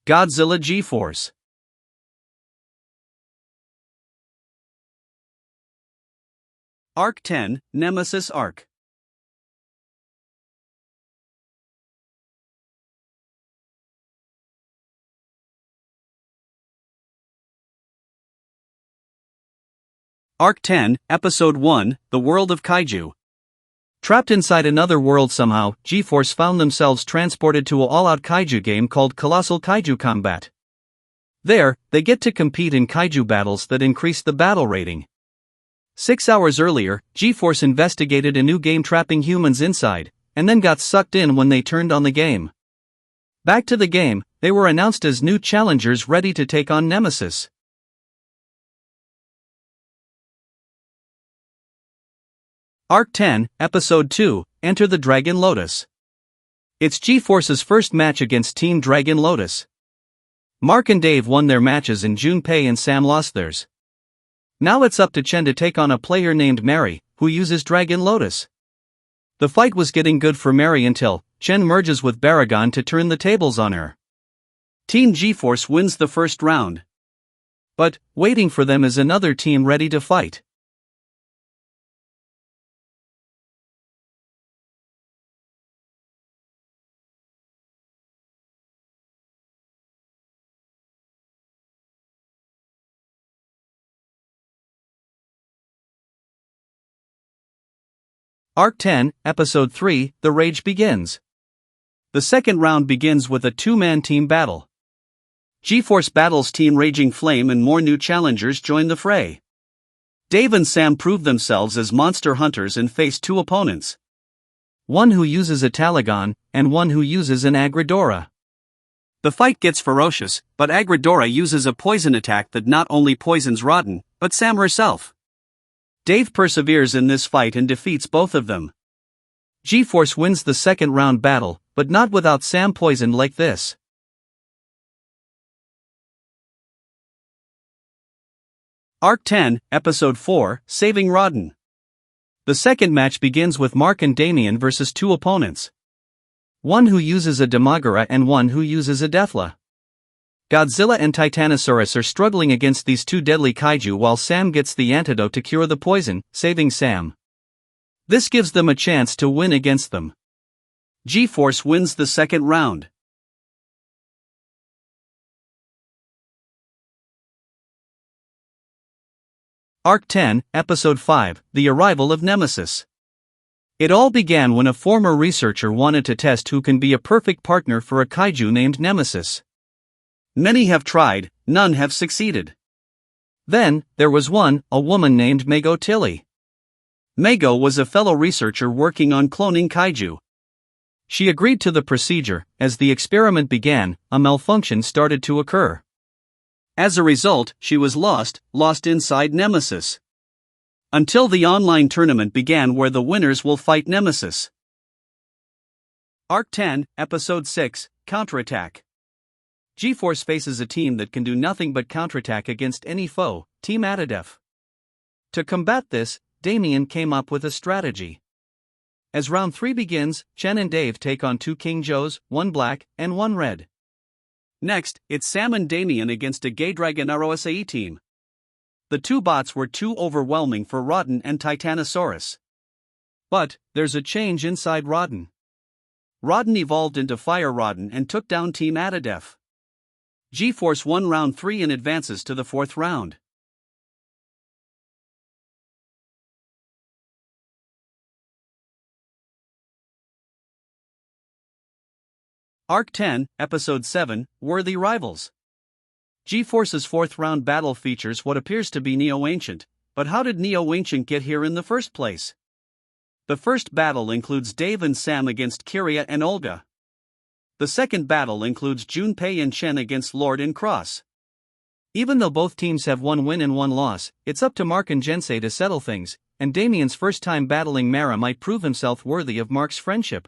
Godzilla G-Force. Arc 10, Nemesis Arc. Arc 10, Episode 1, The World of Kaiju. Trapped inside another world somehow, G-Force found themselves transported to an all-out kaiju game called Colossal Kaiju Combat. There, they get to compete in Kaiju Battles that increase the battle rating. 6 hours earlier, G-Force investigated a new game trapping humans inside, and then got sucked in when they turned on the game. Back to the game, they were announced as new challengers ready to take on Nemesis. Arc 10, Episode 2, Enter the Dragon Lotus. It's G-Force's first match against Team Dragon Lotus. Mark and Dave won their matches and Junpei and Sam lost theirs. Now it's up to Chen to take on a player named Mary, who uses Dragon Lotus. The fight was getting good for Mary until Chen merges with Baragon to turn the tables on her. Team G-Force wins the first round. But, waiting for them is another team ready to fight. Arc 10, Episode 3, The Rage begins. The second round begins with a two-man team battle. G-Force battles Team Raging Flame and more new challengers join the fray. Dave and Sam prove themselves as monster hunters and face two opponents. One who uses a Talagon, and one who uses an Agridora. The fight gets ferocious, but Agridora uses a poison attack that not only poisons Rodan, but Sam herself. Dave perseveres in this fight and defeats both of them. G-Force wins the second round battle, but not without Sam poisoned like this. Arc 10, Episode 4, Saving Rodan. The second match begins with Mark and Damien versus two opponents. One who uses a Demogorgon and one who uses a Deathla. Godzilla and Titanosaurus are struggling against these two deadly kaiju while Sam gets the antidote to cure the poison, saving Sam. This gives them a chance to win against them. G-Force wins the second round. Arc 10, Episode 5, The Arrival of Nemesis. It all began when a former researcher wanted to test who can be a perfect partner for a kaiju named Nemesis. Many have tried, none have succeeded. Then, there was a woman named Mago Tilly. Mago was a fellow researcher working on cloning kaiju. She agreed to the procedure. As the experiment began, a malfunction started to occur. As a result, she was lost inside Nemesis. Until the online tournament began where the winners will fight Nemesis. Arc 10, Episode 6, Counterattack. G-Force faces a team that can do nothing but counterattack against any foe, Team Atadef. To combat this, Damien came up with a strategy. As round 3 begins, Chen and Dave take on two King Joes, one black, and one red. Next, it's Sam and Damien against a Gay Dragon ROSAE team. The two bots were too overwhelming for Rodan and Titanosaurus. But, there's a change inside Rodan. Rodan evolved into Fire Rodan and took down Team Atadef. G-Force won round 3 and advances to the fourth round. Arc 10, Episode 7, Worthy Rivals. G-Force's fourth round battle features what appears to be Neo-Ancient, but how did Neo-Ancient get here in the first place? The first battle includes Dave and Sam against Kiria and Olga. The second battle includes Junpei and Chen against Lord and Cross. Even though both teams have one win and one loss, it's up to Mark and Gensei to settle things, and Damien's first time battling Mara might prove himself worthy of Mark's friendship.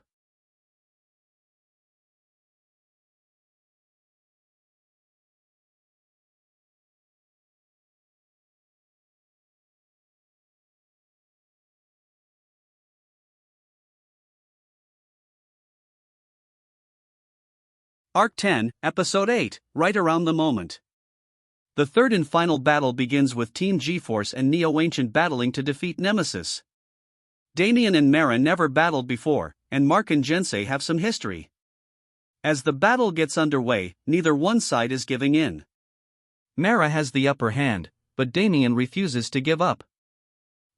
Arc 10, Episode 8, right around the moment. The third and final battle begins with Team G-Force and Neo-Ancient battling to defeat Nemesis. Damien and Mara never battled before, and Mark and Gensei have some history. As the battle gets underway, neither one side is giving in. Mara has the upper hand, but Damien refuses to give up.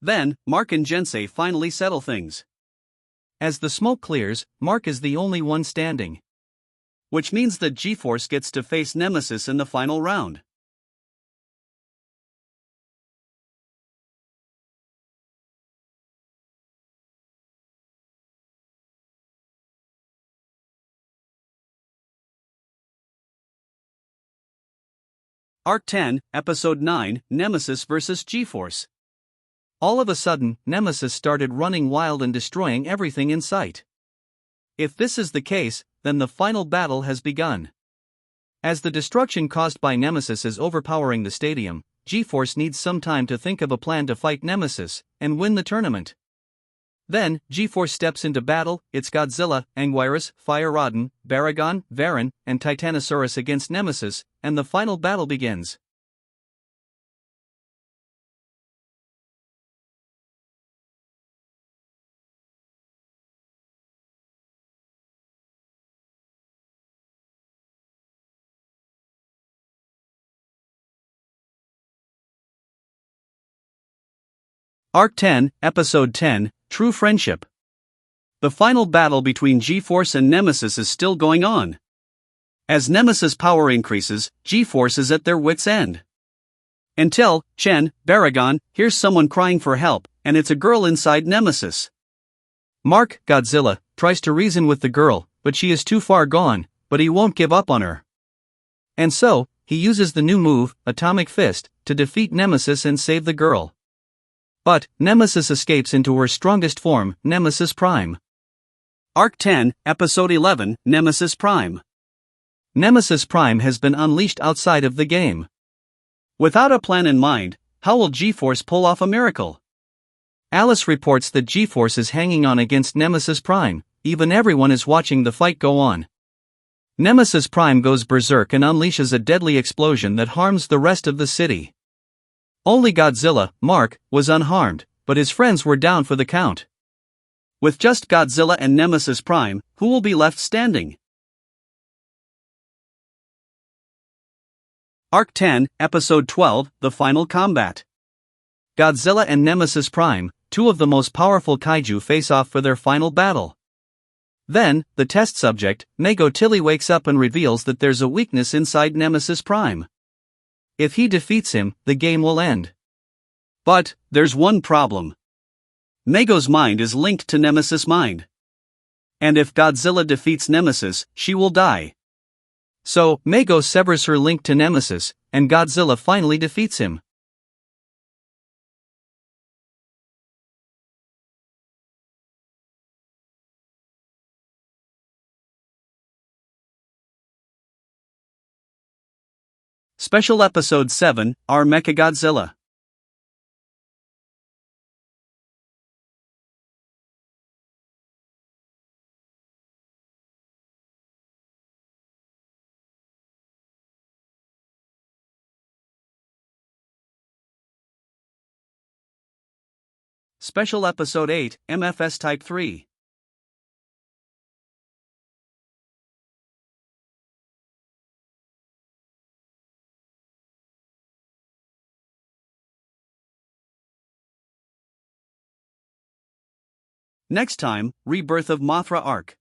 Then, Mark and Gensei finally settle things. As the smoke clears, Mark is the only one standing. Which means that G-Force gets to face Nemesis in the final round. Arc 10, Episode 9, Nemesis vs. G-Force. All of a sudden, Nemesis started running wild and destroying everything in sight. If this is the case, then the final battle has begun. As the destruction caused by Nemesis is overpowering the stadium, G-Force needs some time to think of a plan to fight Nemesis and win the tournament. Then, G-Force steps into battle. It's Godzilla, Anguirus, Fire Rodan, Baragon, Varan, and Titanosaurus against Nemesis, and the final battle begins. Arc 10, Episode 10, True Friendship. The final battle between G-Force and Nemesis is still going on. As Nemesis' power increases, G-Force is at their wits' end. Until, Baragon, hears someone crying for help, and it's a girl inside Nemesis. Mark, Godzilla, tries to reason with the girl, but she is too far gone, but he won't give up on her. And so, he uses the new move, Atomic Fist, to defeat Nemesis and save the girl. But, Nemesis escapes into her strongest form, Nemesis Prime. Arc 10, Episode 11, Nemesis Prime. Nemesis Prime has been unleashed outside of the game. Without a plan in mind, how will G-Force pull off a miracle? Alice reports that G-Force is hanging on against Nemesis Prime, even everyone is watching the fight go on. Nemesis Prime goes berserk and unleashes a deadly explosion that harms the rest of the city. Only Godzilla, Mark, was unharmed, but his friends were down for the count. With just Godzilla and Nemesis Prime, who will be left standing? Arc 10, Episode 12, The Final Combat. Godzilla and Nemesis Prime, two of the most powerful kaiju, face off for their final battle. Then, the test subject, Mego Tilly, wakes up and reveals that there's a weakness inside Nemesis Prime. If he defeats him, the game will end. But, there's one problem. Mego's mind is linked to Nemesis' mind. And if Godzilla defeats Nemesis, she will die. So, Mego severs her link to Nemesis, and Godzilla finally defeats him. Special Episode 7, Our Mechagodzilla. Special Episode 8, MFS Type 3. Next time, Rebirth of Mothra Arc.